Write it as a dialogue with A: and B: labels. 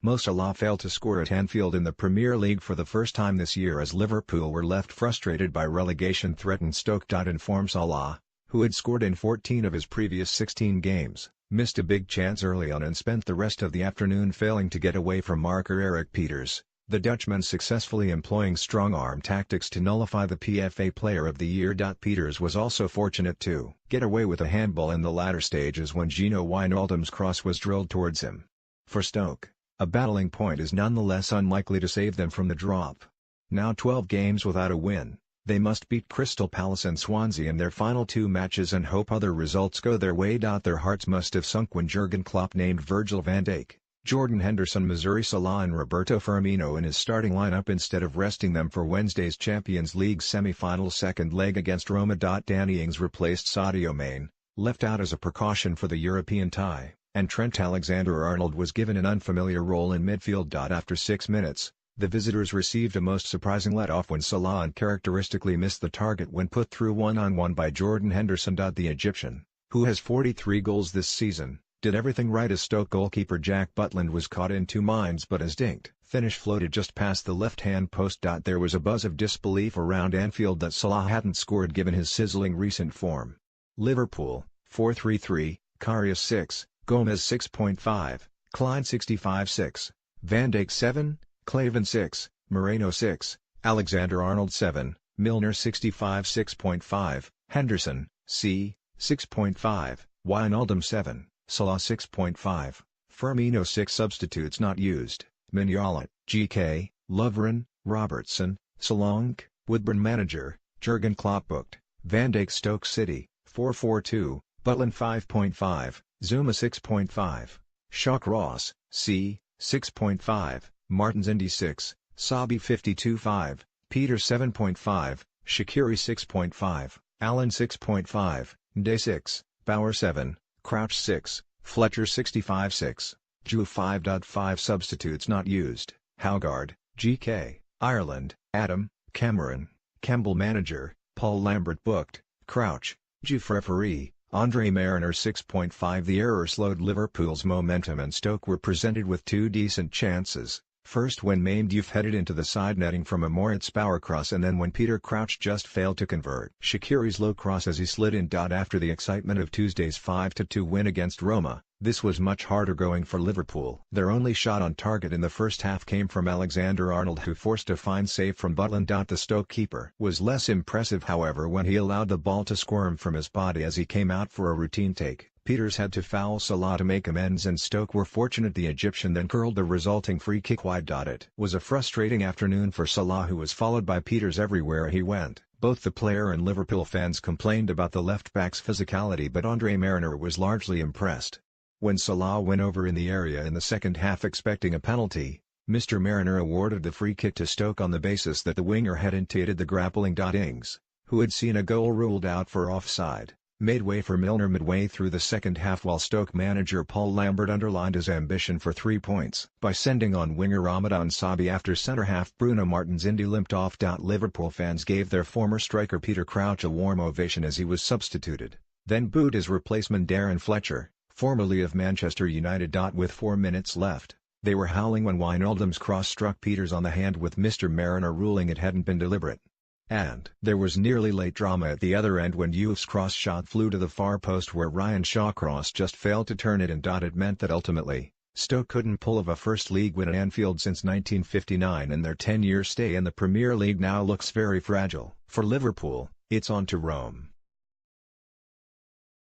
A: Mo Salah failed to score at Anfield in the Premier League for the first time this year as Liverpool were left frustrated by relegation-threatened Stoke. In form, Salah, who had scored in 14 of his previous 16 games, missed a big chance early on and spent the rest of the afternoon failing to get away from marker Eric Pieters, the Dutchman successfully employing strong-arm tactics to nullify the PFA Player of the Year. Pieters was also fortunate to get away with a handball in the latter stages when Gino Wijnaldum's cross was drilled towards him. For Stoke, a battling point is nonetheless unlikely to save them from the drop. Now 12 games without a win, they must beat Crystal Palace and Swansea in their final 2 matches and hope other results go their way. Their hearts must have sunk when Jurgen Klopp named Virgil van Dijk, Jordan Henderson, Missouri Salah and Roberto Firmino in his starting lineup instead of resting them for Wednesday's Champions League semi-final second leg against Roma. Danny Ings replaced Sadio Mane, left out as a precaution for the European tie, and Trent Alexander-Arnold was given an unfamiliar role in midfield. After 6 minutes, the visitors received a most surprising let-off when Salah uncharacteristically missed the target when put through one-on-one by Jordan Henderson. The Egyptian, who has 43 goals this season, did everything right as Stoke goalkeeper Jack Butland was caught in 2 minds, but his dinked finish floated just past the left-hand post. There was a buzz of disbelief around Anfield that Salah hadn't scored given his sizzling recent form. Liverpool, 4-3-3, Karius 6, Gomez 6.5, Klein 65.6, Van Dijk 7, Klavan 6, Moreno 6, Alexander-Arnold 7, Milner 65.6.5, Henderson, c. 6.5, Wijnaldum 7, Salah 6.5, Firmino 6. Substitutes not used: Mignolet, G.K., Lovren, Robertson, Solanke, Woodburn. Manager, Jurgen Klopp. Booked, Van Dijk. Stoke City, 4-4-2, Butland 5.5, Zuma 6.5, Shawcross, c. 6.5, Martins Indy 6, Sabi 52.5, Peter 7.5, Shaqiri 6.5, Allen 6.5, Day 6, Bauer 7, Crouch 6, Fletcher 65.6, Jew 5.5. Substitutes not used: Howgard, G.K., Ireland, Adam, Cameron, Campbell. Manager, Paul Lambert. Booked, Crouch, Jew. Referee, Andre Mariner 6.5. The error slowed Liverpool's momentum and Stoke were presented with 2 decent chances, first when Mame Diouf headed into the side netting from a Moritz Bauer cross and then when Peter Crouch just failed to convert Shaqiri's low cross as he slid in. After the excitement of Tuesday's 5-2 win against Roma, this was much harder going for Liverpool. Their only shot on target in the first half came from Alexander-Arnold, who forced a fine save from Butland. The Stoke keeper was less impressive however when he allowed the ball to squirm from his body as he came out for a routine take. Pieters had to foul Salah to make amends and Stoke were fortunate the Egyptian then curled the resulting free kick wide. It was a frustrating afternoon for Salah, who was followed by Pieters everywhere he went. Both the player and Liverpool fans complained about the left-back's physicality, but Andre Mariner was largely impressed. When Salah went over in the area in the second half expecting a penalty, Mr. Mariner awarded the free kick to Stoke on the basis that the winger had initiated the grappling. Ings, who had seen a goal ruled out for offside, made way for Milner midway through the second half while Stoke manager Paul Lambert underlined his ambition for 3 points by sending on winger Ramadan Sabi after centre-half Bruno Martins Indy limped off. Liverpool fans gave their former striker Peter Crouch a warm ovation as he was substituted, then booed his replacement Darren Fletcher, formerly of Manchester United. With 4 minutes left, they were howling when Wijnaldum's cross struck Pieters on the hand, with Mr. Mariner ruling it hadn't been deliberate. And there was nearly late drama at the other end when Diouf's cross shot flew to the far post where Ryan Shawcross just failed to turn it in. It meant that ultimately, Stoke couldn't pull off a first league win at Anfield since 1959 and their 10-year stay in the Premier League now looks very fragile. For Liverpool, it's on to Rome.